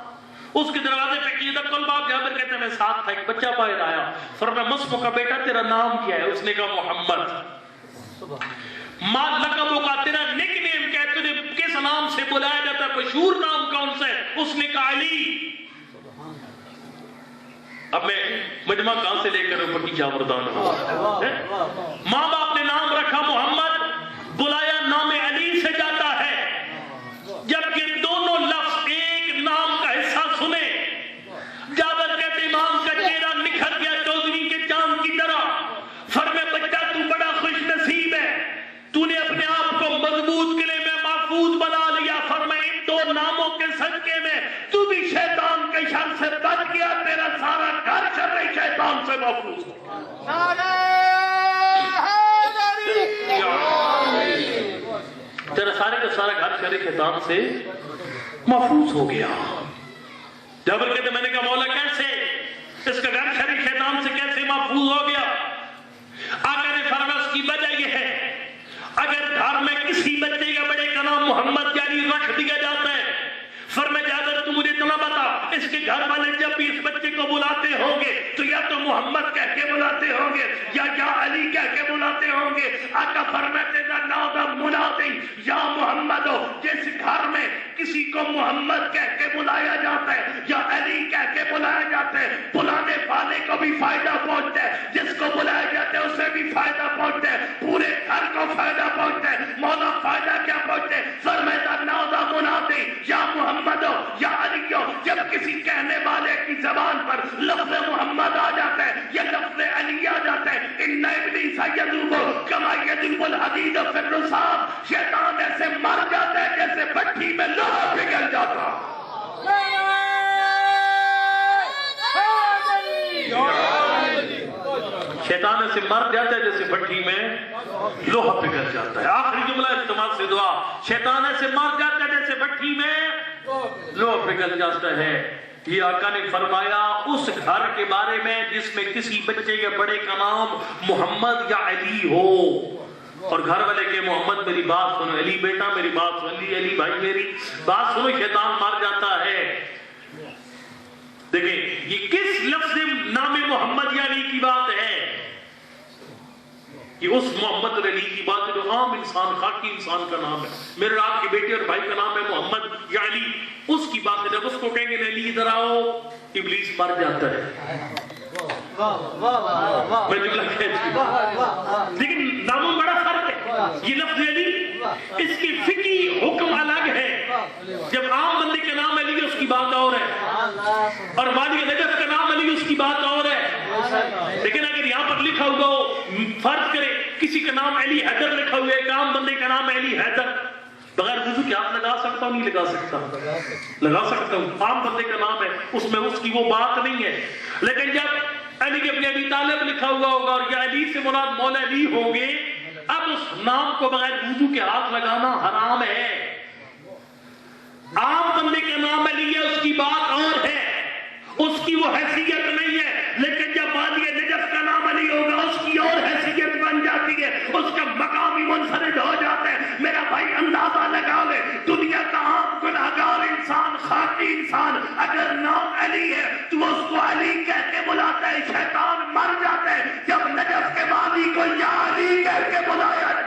S4: اس کے دروازے پہ کیا کل باپ جابر کہتے ہیں میں ساتھ تھا، ایک بچہ باہر آیا، فرمایا مصعب کا بیٹا تیرا نام کیا ہے؟ اس نے کہا محمد۔ ماں لقبوں کا تیرا نک نیم کیا ہے، تجھے کس نام سے بلایا جاتا ہے، مشہور نام کون سا ہے؟ اس نے کہا علی۔ اب میں مجمع کہاں سے لے کر اوپر کی جاوردان ہوں؟ ماں باپ نے نام رکھا محمد، بلایا نام علی سے جاتا ہے، جبکہ دونوں لفظ ایک نام کا حصہ سنے۔ جابر کہتے امام کا چہرہ نکھر گیا چودھری کے چاند کی طرح، فرمایا بچہ تو بڑا خوش نصیب ہے، تو نے اپنے آپ کو مضبوط قلعے میں محفوظ بنا لیا۔ فرمایا ان 2 ناموں کے صدقے میں تو بھی شیطان کے شر سے بچ گیا، تیرا سارا گھر شر شیطان سے محفوظ ہو۔ تیرا سارے کا سارا گھر شر شیطان سے محفوظ ہو گیا۔ جابر کہتے میں نے کہا مولا کیسے؟ اس کا گھر شر شیطان سے کیسے محفوظ ہو گیا؟ آقا نے فرمایا اس کی وجہ یہ ہے، اگر گھر میں کسی بچے کا بڑے کا نام محمد یعنی رکھ دیا جاتا ہے، فرمایا جابر تو مجھے اتنا بتا، اس کے گھر والے جب بھی اس بچے کو بلاتے ہوں گے تو یا تو محمد کہہ کے بلاتے ہوں گے یا علی کہہ کے بلاتے ہوں گے۔ آقا فرماتے ہیں نادا منادی یا محمد ہو، جس گھر میں کسی کو محمد کہہ کے بلایا جاتا ہے یا علی کہہ کے بلایا جاتا ہے، بلانے والے کو بھی فائدہ پہنچتا ہے، جس کو بلایا جاتا ہے اسے بھی فائدہ پہنچتا ہے، پورے گھر کو فائدہ پہنچتا ہے۔ مولا فائدہ کیا پہنچتا ہے؟ فرماتا نادا منادی یا محمد ہو یا علی ہو، جب کسی کہنے والے کی زبان پر لفظ محمد آ جاتا ہے یا لفظ علی آ جاتا ہے، ان ابلیس یذوب کما یذوب الحدید فی الرصاص، شیطان ایسے مر جاتا ہے جیسے بھٹی میں لوہا پگھل جاتا۔ شیطان ایسے مر جاتا ہے جیسے بھٹی میں لوہا پگھل جاتا ہے۔ آخری جملہ اجتماع سے دعا، شیطان ایسے مر جاتا ہے جیسے بھٹی میں لوہا پگھل جاتا ہے۔ یہ آقا نے فرمایا اس گھر کے بارے میں جس میں کسی بچے کے بڑے کا نام محمد یا علی ہو، اور گھر والے کے محمد میری بات سنو، علی بیٹا میری بات سن لی، علی بھائی میری بات سنو، شیطان مر جاتا ہے۔ دیکھیں یہ کس لفظ نام محمد یا علی کی بات ہے؟ یہ اس محمد اور علی کی بات ہے جو عام انسان خاکی انسان کا نام ہے۔ میرے آپ کے بیٹے اور بھائی کا نام ہے محمد یا علی، اس کی بات ہے۔ جب اس کو کہیں گے علی ادھر آؤ، ابلیس مر جاتا ہے۔ میں جملہ لیکن ناموں بڑا فرق ہے۔ یہ لفظ علی اس کی فقہی حکم الگ ہے۔ جب عام بندے کا نام علی ہے اس کی بات اور ہے، اور والی نجف کا نام علی اس کی بات اور ہے۔ لیکن اگر یہاں پر لکھا ہوا ہو، فرض کرے کسی کا نام علی حیدر لکھا ہوا ہے، ایک عام بندے کا نام علی حیدر، بغیر وضو کے آپ لگا سکتا ہوں؟ نہیں لگا سکتا، لگا سکتا ہوں، عام بندے کا نام ہے، اس میں اس کی وہ بات نہیں ہے۔ لیکن جب علی ابن ابی طالب لکھا ہوا ہوگا اور یا علی سے مراد مولا علی ہوں گے، اب اس نام کو بغیر وضو کے ہاتھ لگانا حرام ہے۔ عام بندے کا نام علی ہے، اس کی بات اور ہے، اس کی وہ حیثیت نہیں ہے۔ لیکن جب والی نجف کا نام علی ہوگا اس کی اور حیثیت بن جاتی ہے، اس کا مقام ہی منفرد ہو جاتا ہے۔ میرا بھائی اندازہ لگا لے، دنیا کا عام گناہگار انسان، خاکی انسان، اگر نام علی ہے تو اس کو علی کہہ کے بلاتا ہے، شیطان مر جاتا ہے جب نجف کے والی کو یا علی کہہ کے بلایا ہے۔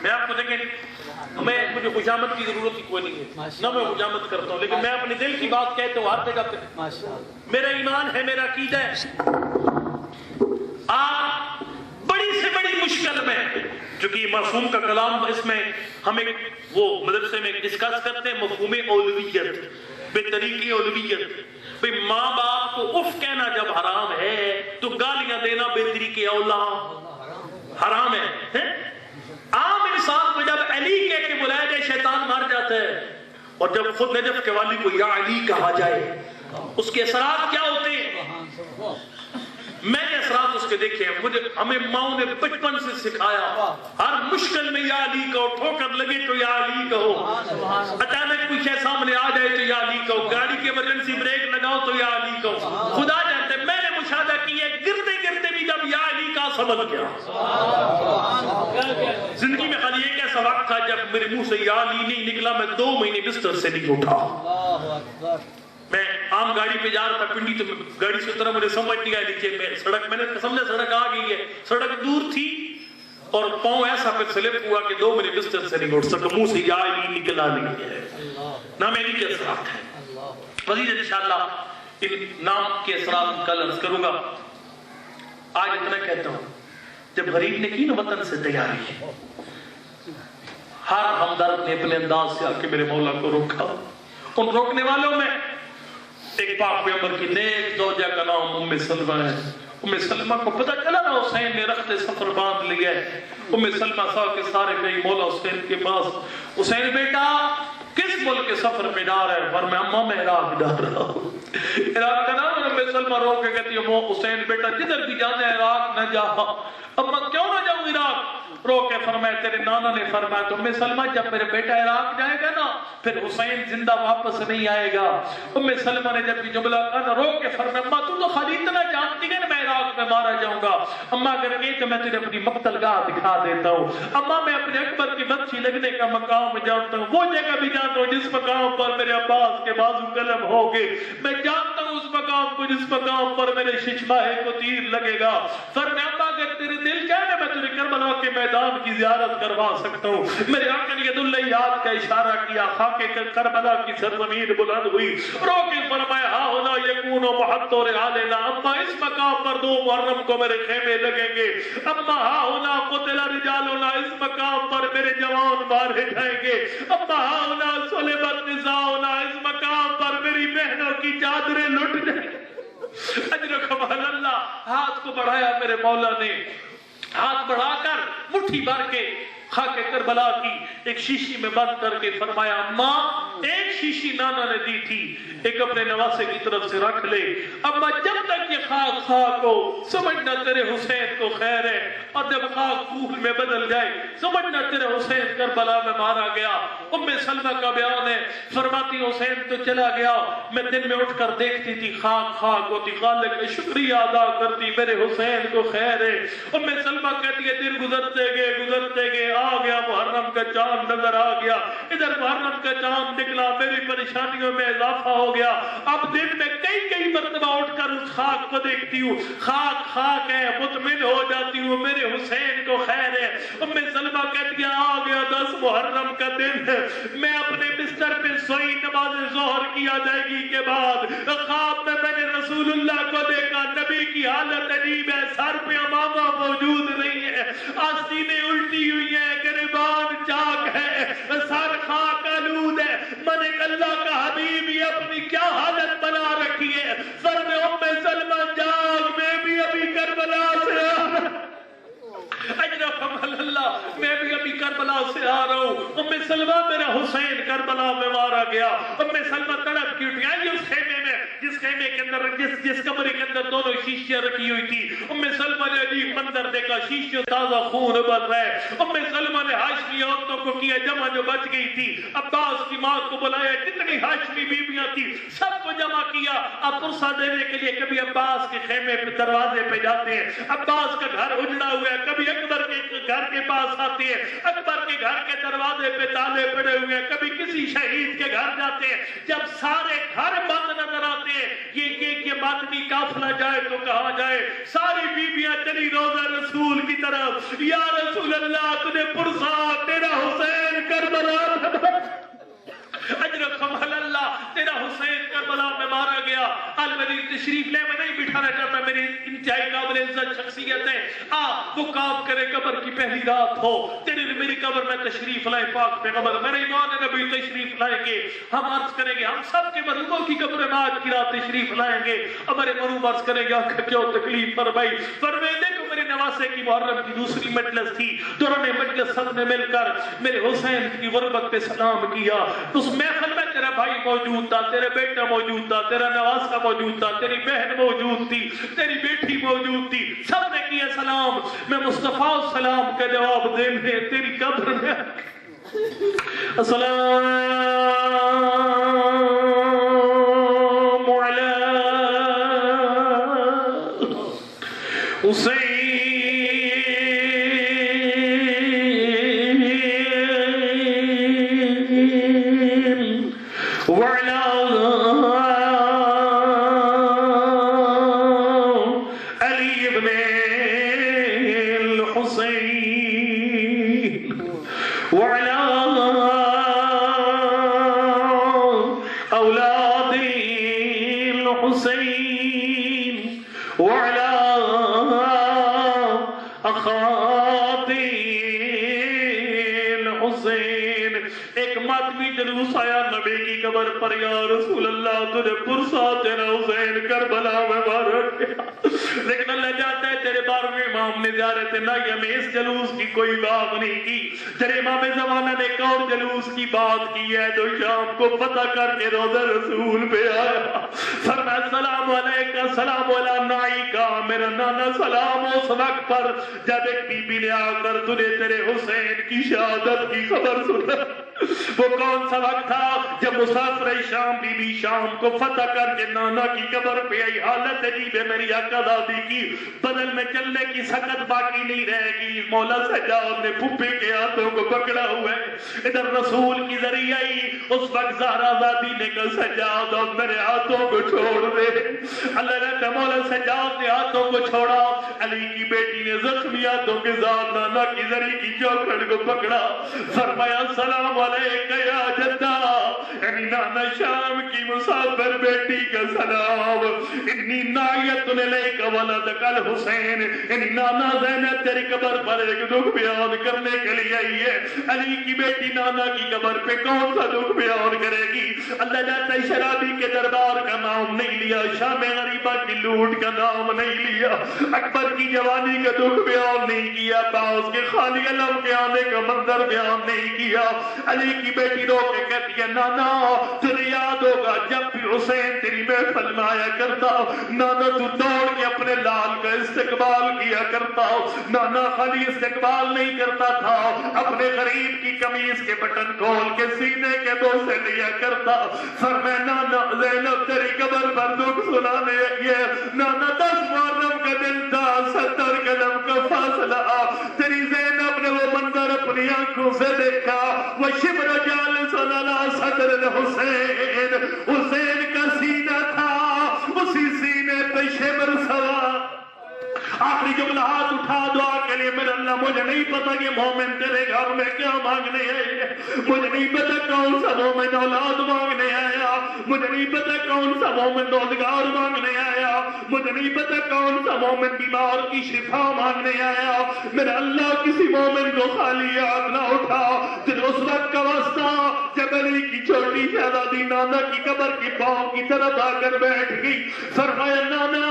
S4: میں آپ کو دیکھیں، مجھے خوشامد کی ضرورت ہی کوئی نہیں ہے، نہ میں خوشامد کرتا ہوں، لیکن میں اپنے دل کی بات کہتا ہوں ہر جگہ پہ۔ میرا ایمان ہے، میرا عقیدہ ہے، آپ بڑی سے بڑی مشکل میں، چونکہ یہ معصوم کا کلام، اس میں ہم ایک وہ مدرسے میں ڈسکس کرتے ہیں مفہوم اولویت، بے طریقے علویت. بھئی ماں باپ کو اف کہنا جب حرام ہے تو گالیاں دینا بے طریقے اولاد حرام ہے. عام انسان کو جب علی کہہ کے بلایا جائے شیطان مار جاتا ہے، اور جب خود نجف کے والی کو یا علی کہا جائے اس کے اثرات کیا ہوتے ہیں؟ میں نے اثرات اس کے دیکھے ہیں. مجھے ہمیں ماؤں نے بچپن سے سکھایا ہر مشکل میں یا علی کہو، ٹھوکر لگے تو یا علی کہو، اچانک کوئی شے سامنے آ جائے تو یا علی کہو، گاڑی کی ایمرجنسی بریک لگاؤ تو یا علی کہو. خدا جانتے ہیں میں نے مشاہدہ کیا گرتے گرتے بھی جب یا علی کا سبب کیا. زندگی میں خالی ایک ایسا وقت تھا جب میرے منہ سے یا علی نہیں نکلا، میں 2 مہینے بستر سے نہیں اٹھا. میں عام گاڑی پہ جا رہا تھا پنڈی، تو گاڑی سے اترا مجھے سمجھ نہیں آئی نیچے میں سڑک، میں نے سمجھا سڑک آ گئی ہے، سڑک دور تھی اور پاؤں ایسا پہ سلپ ہوا کہ 2 مہینے بستر سے نہیں اٹھ سکا. منہ سے یا علی نکلا نہیں ہے. نام علی کے اثرات ہیں. مزید انشاءاللہ ان نام کے اثرات کل عرض کروں گا. آج اتنا کہتا ہوں، جب غریب نے کی نا وطن سے تیاری، ہر ہمدرد نے اپنے انداز سے آ کے میرے مولا کو روکا. ان روکنے والوں میں ایک پاک پیغمبر کی نیک زوجہ کا نام ام سلمہ ہے. ام سلمہ کو پتہ چلا نا حسین نے رخت سفر باندھ لیا ہے. ام سلمہ صاحب کے سارے گئی مولا حسین کے پاس. حسین بیٹا کس ملک کے سفر میں جا رہا ہے؟ فرمایا اماں میں عراق جا رہا ہوں. عراق کا نام ام سلمہ رو کے کہتی ہے حسین بیٹا جدھر بھی جانا ہے عراق نہ جا. اماں کیوں نہ جاؤں عراق؟ رو کے فرمایا تیرے نانا نے فرمایا تو ام سلمہ جب میرے بیٹا عراق جائے گا نا پھر حسین زندہ واپس نہیں آئے گا. ام سلمہ نے جب بھی جملہ کہا نا رو کے فرمایا اماں تو خالی اتنا جانتی ہے نا میں عراق میں مارا جاؤں گا. اماں اگر نہیں تو میں تجھے اپنی مقتل گاہ دکھا دیتا ہوں. اماں میں اپنے اکبر کی بچی لگنے کا مقام جانتا ہوں، وہ جگہ بھی جانتا ہوں جس مقام پر میرے عباس کے بازو قلم ہوگے. میں جانتا ہوں اس مقام کو جس مقام پر میرے ششماہے کو تیر لگے گا. فرمایا اماں اگر تیرے دل چاہے نا میں تجھے کربلا کے میدان کی زیارت کروا سکتا ہوں. میرے آقا نے ید اللہ یاد کا اشارہ کیا. خاک کربلا کی سرزمین بلند ہوئی. رو کے فرمایا ہا ہونا یکون و محط اور عالنا. اما اس مقام پر 2 محرم کو میرے خیمے لگیں گے. اما ہا ہونا قتل رجالنا. اس مقام پر میرے جوان مارے جائیں گے. اما ہا ہونا صلبت نساؤنا. اس مقام پر میری بہنوں کی چادریں لٹ جائیں گے. اجرکم اللہ. ہاتھ کو بڑھایا میرے مولا نے، ہاتھ بڑھا کر مٹھی بھر کے خاک کربلا کی ایک شیشی میں بند کر کے فرمایا اماں ایک شیشی نانا نے دی تھی، ایک اپنے نواسے کی طرف سے رکھ لے. اماں جب تک یہ خاک خاک ہو سمجھنا تیرے حسین کو خیر ہے، اور جب خاک پھول میں بدل جائے سمجھنا تیرے حسین کربلا میں مارا گیا. ام سلمہ کا بیان ہے، فرماتی حسین تو چلا گیا، میں دن میں اٹھ کر دیکھتی تھی خاک خاک ہوتی، خالق کا شکریہ ادا کرتی میرے حسین کو خیر ہے. ام سلمہ کہتی ہے دن گزرتے گئے آ گیا محرم کا چاند نظر آ گیا. ادھر محرم کا چاند نکلا، میری پریشانیوں میں اضافہ ہو گیا. اب دن میں کئی مرتبہ اٹھ کر اس خاک کو دیکھتی ہوں، خاک خاک ہے، مطمئن ہو جاتی ہوں میرے حسین کو خیر ہے. ام سلمہ کہتی ہے آ گیا 10 محرم کا دن، میں اپنے بستر پہ سوئی، نماز ظہر کی ادائیگی کے بعد خواب میں نے رسول اللہ کو دیکھا. نبی کی حالت عجیب ہے، سر پہ امامہ موجود نہیں ہے، آستینیں الٹی ہوئی ہیں، گریبان چاک ہے، سر خاک آلود ہے. من اللہ کا حبیب یہ اپنی کیا حالت بنا رکھی ہے. فرمایا ام سلمہ جاگ، میں بھی ابھی کربلا سے آ رہا ہوں. اللہ میں بھی ابھی کربلا سے آ رہا ہوں. ام سلمہ میرا حسین کربلا میں مارا گیا. ام سلمہ تڑپ کی اٹھی آئی اس خیمے میں، جس خیمے کے اندر جس کمرے کے اندر دونوں شیشیاں رکھی ہوئی تھی. ام سلمہ نے عجیب منظر دیکھا، شیشیوں تازہ خون ابل رہا ہے. ام سلمہ نے ہاشمی عورتوں کو کیا جمع جو بچ گئی تھی. عباس کی ماں کو بلایا، جتنی ہاشمی بیویاں تھی سب کو جمع کیا. اب پرسہ دینے کے لیے کبھی عباس کے خیمے پہ دروازے پہ جاتے ہیں، عباس کا گھر اجڑا ہوا ہے، کبھی اکبر کے گھر کے پاس آتے ہیں، اکبر کے گھر کے دروازے پہ تالے پڑے ہوئے ہیں، کبھی کسی شہید کے گھر جاتے ہیں. جب سارے گھر بند نظر آتے ہیں، یہ ماتمی قافلہ جائے تو کہاں جائے. ساری بیویاں چلی روضہ رسول کی طرف، یا رسول اللہ تجھے پرسا تیرا حسین کربلا. اجرکم اللہ. تیرا حسین کربلا میں مارا گیا، المدین تشریف لے، میں نہیں بٹھانا چاہتا، میری انتہائی قابل عزت شخصیت ہے، وہ کام کرے قبر کی پہلی رات ہو، تیری میری قبر میں تشریف لائے، پاک پیغمبر میرے ایمان نبی تشریف لائیں گے، ہم عرض کریں گے ہم سب کے مرحوموں کی قبر میں آج کی رات تشریف لائیں گے، ہمارے مرحوم عرض کریں گے آقا کیوں تکلیف فرمائی، فرمائے دیکھو میرے نواسے کی محرم کی دوسری مجلس تھی، دونوں نے مجلس سب نے مل کر میرے حسین کی غربت پہ سلام کیا، اس محفل میں تیرا بھائی موجود تھا، تیرا بیٹا موجود تھا، تیرا نواسا موجود تھا، تیری بہن موجود تھی، تیری بیٹی موجود تھی، سب نے کیا سلام، میں مصطفیٰ السلام کا جواب دینے تیری قبر میں السلام علی حسین وعلی علی ابن الحسین وعلی اولاد الحسین وعلی اخوات الحسین. ایک ماتمی جلوس آیا نبی کی قبر پر، یا رسول اللہ تجھے پرسا تیرا حسین کربلا میں مارا گیا، لیکن اللہ جانتا ہے تیرے 12ویں امام نے زیارت نائی میں اس جلوس کی کوئی بات نہیں کی. تیرے امام زمانہ نے ایک اور جلوس کی بات کی ہے، تو شام کو پتہ کر کے روضہ رسول پہ آیا، فرمایا السلام علیکہ السلام علی نائی کا، میرا نانا سلام اس وقت پر جب ایک بی بی نے آ کر تجھے تیرے حسین کی شہادت کی خبر سنا. وہ کون سا وقت تھا جب مسافر شام بی بی شام کو فتح کر کے نانا کی قبر پہ آئی، حالت عجیب ہے میری آقا دادی کی، بدل میں چلنے کی سکت باقی نہیں رہے گی. مولا سجاد نے پھپھی کے ہاتھوں کو پکڑا ہوا ہے، ادھر رسول کی ذریعہ ہی اس وقت زہرا زادی نے کہا سجاد اور میرے ہاتھوں کو چھوڑ دے. اللہ نے مولا سجاد نے ہاتھوں کو چھوڑا، علی کی بیٹی نے زخمی ہاتھوں کے ساتھ نانا کی ذریعہ کی چوکھڑ کو پکڑا، فرمایا السلام علیکہ یا جدہ، یعنی نانا شام کی مسافر بیٹی کا سلام، انی نائیت الیکہ ولدک الحسین، یعنی نانا زینب تیری قبر پر ایک دکھ بیان کرنے کے لیے آئی ہے. علی کی بیٹی نانا کی قبر پہ کون سا دکھ بیان کرے گی؟ اللہ جانتا ہے شرابی کے دربار کا نام نہیں لیا، شام غریبہ کی لوٹ کا نام نہیں لیا، اکبر کی جوانی کا دکھ بیان نہیں کیا، باز کے خالی علم کے آنے کا منظر بیان نہیں کیا. علی کی بیٹی رو کے کہتی ہے نانا تجھے یاد ہوگا جب بھی حسین تیری محفل میں آیا کرتا، نانا تو دوڑ کے اپنے لال کا استقبال کیا کرتا. نانا خالی استقبال نہیں کرتا تھا، اپنے غریب کی قمیض کے بٹن کھول کے سینے کے دو سے لیا کرتا. فرمایا نانا زینب تیری قبر پر دکھ سنانے آئی ہے، نانا 10 محرم کا دن تھا، 70 قدم کا فاصلہ، تیری زینب نے وہ منظر اپنی آنکھوں سے دیکھا، وہ شبر جالس علی صدر الحسین، حسین کا سینہ تھا، اسی سینے پہ شبر سوا. آخری جملہ ہاتھ اٹھا دعا کے لیے، میرے اللہ مجھے نہیں پتا کہ مومن تیرے گھر میں کیا مانگنے آئے، مجھے نہیں پتا کون سا مومن اولاد مانگنے آیا، مجھے نہیں پتا کون سا مومن روزگار مانگنے آیا، مجھے نہیں پتا کون سا مومن بیمار کی شفا مانگنے آیا. میرے اللہ کسی مومن کو خالی ہاتھ نہ اٹھا. پھر اس وقت کا واسطہ جب علی کی چھوٹی شہزادی نانا کی قبر کی پاؤں کی طرف آ کر بیٹھ گئی، فرمایا نانا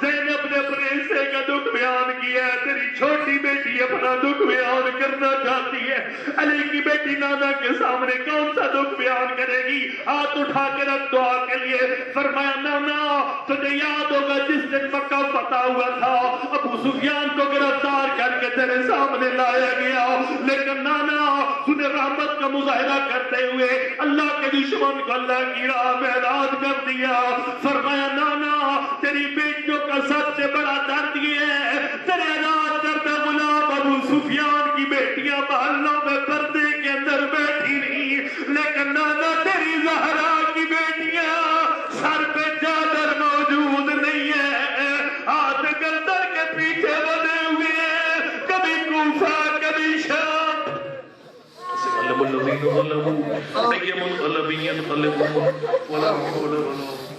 S4: زینب نے اپنے حصے کا دکھ بیان کیا ہے، تیری چھوٹی بیٹی اپنا دکھ بیان کرنا چاہتی ہے. علی کی بیٹی نانا کے سامنے کون سا دکھ بیان کرے گی؟ ہاتھ اٹھا کے رکھ دعا کے لیے. فرمایا نانا تجھے یاد ہوگا جس دن مکہ فتح ہوا تھا، ابو سفیان کو گرفتار کر کے تیرے سامنے لایا گیا، لیکن نانا تجھے رحمت کا مظاہرہ کرتے ہوئے اللہ کے دشمن کو اللہ کی راہ میں ہلاک کر دیا. فرمایا نانا تیری بیٹیوں کا سب سے بڑا درد یہ ہے، تیرے آزاد کردہ غلام ابو سفیان کی بیٹیاں محلوں میں پردے کے اندر بیٹھی نہیں، لیکن نانا تیری زہرا کی بیٹیاں سر پہ چادر موجود نہیں ہے، ہاتھ گردن کے پیچھے بنے ہوئے ہیں، کبھی کوفہ کبھی شام. منقلب ينقلبون ولا حول ولا قوة